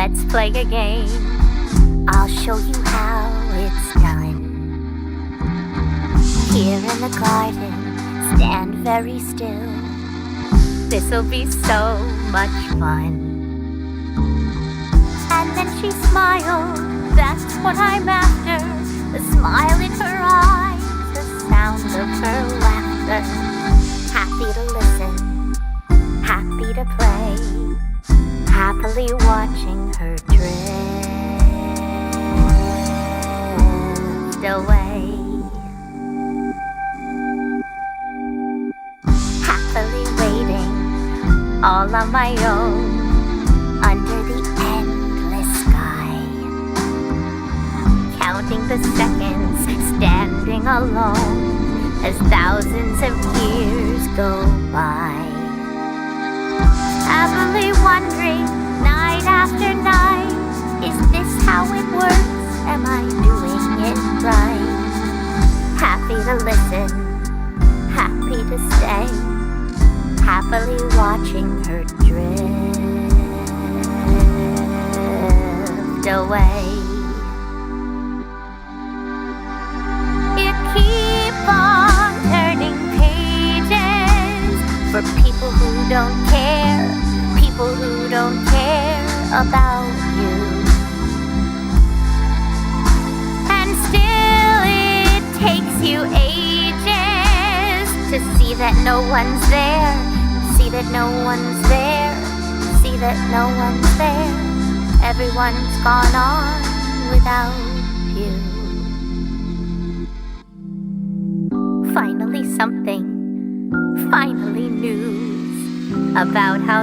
Let's play a game. I'll show you how it's done. Here in the garden, stand very still. This'll be so much fun. And then she smiled, that's what I'm after. The smile in her eyes, the sound of her laughter. Happy to listen, happy to play, happily watching her drift away. Happily waiting, all on my own, under the endless sky. Counting the seconds, standing alone, as thousands of years go by. Happily wondering, night after night, is this how it works? Am I doing it right? Happy to listen, happy to stay, happily watching her drift away. You keep on turning pages for people who don't care, people who don't care about you. And still it takes you ages to see that no one's there, see that no one's there, see that no one's there. Everyone's gone on without you. Finally something, finally news about how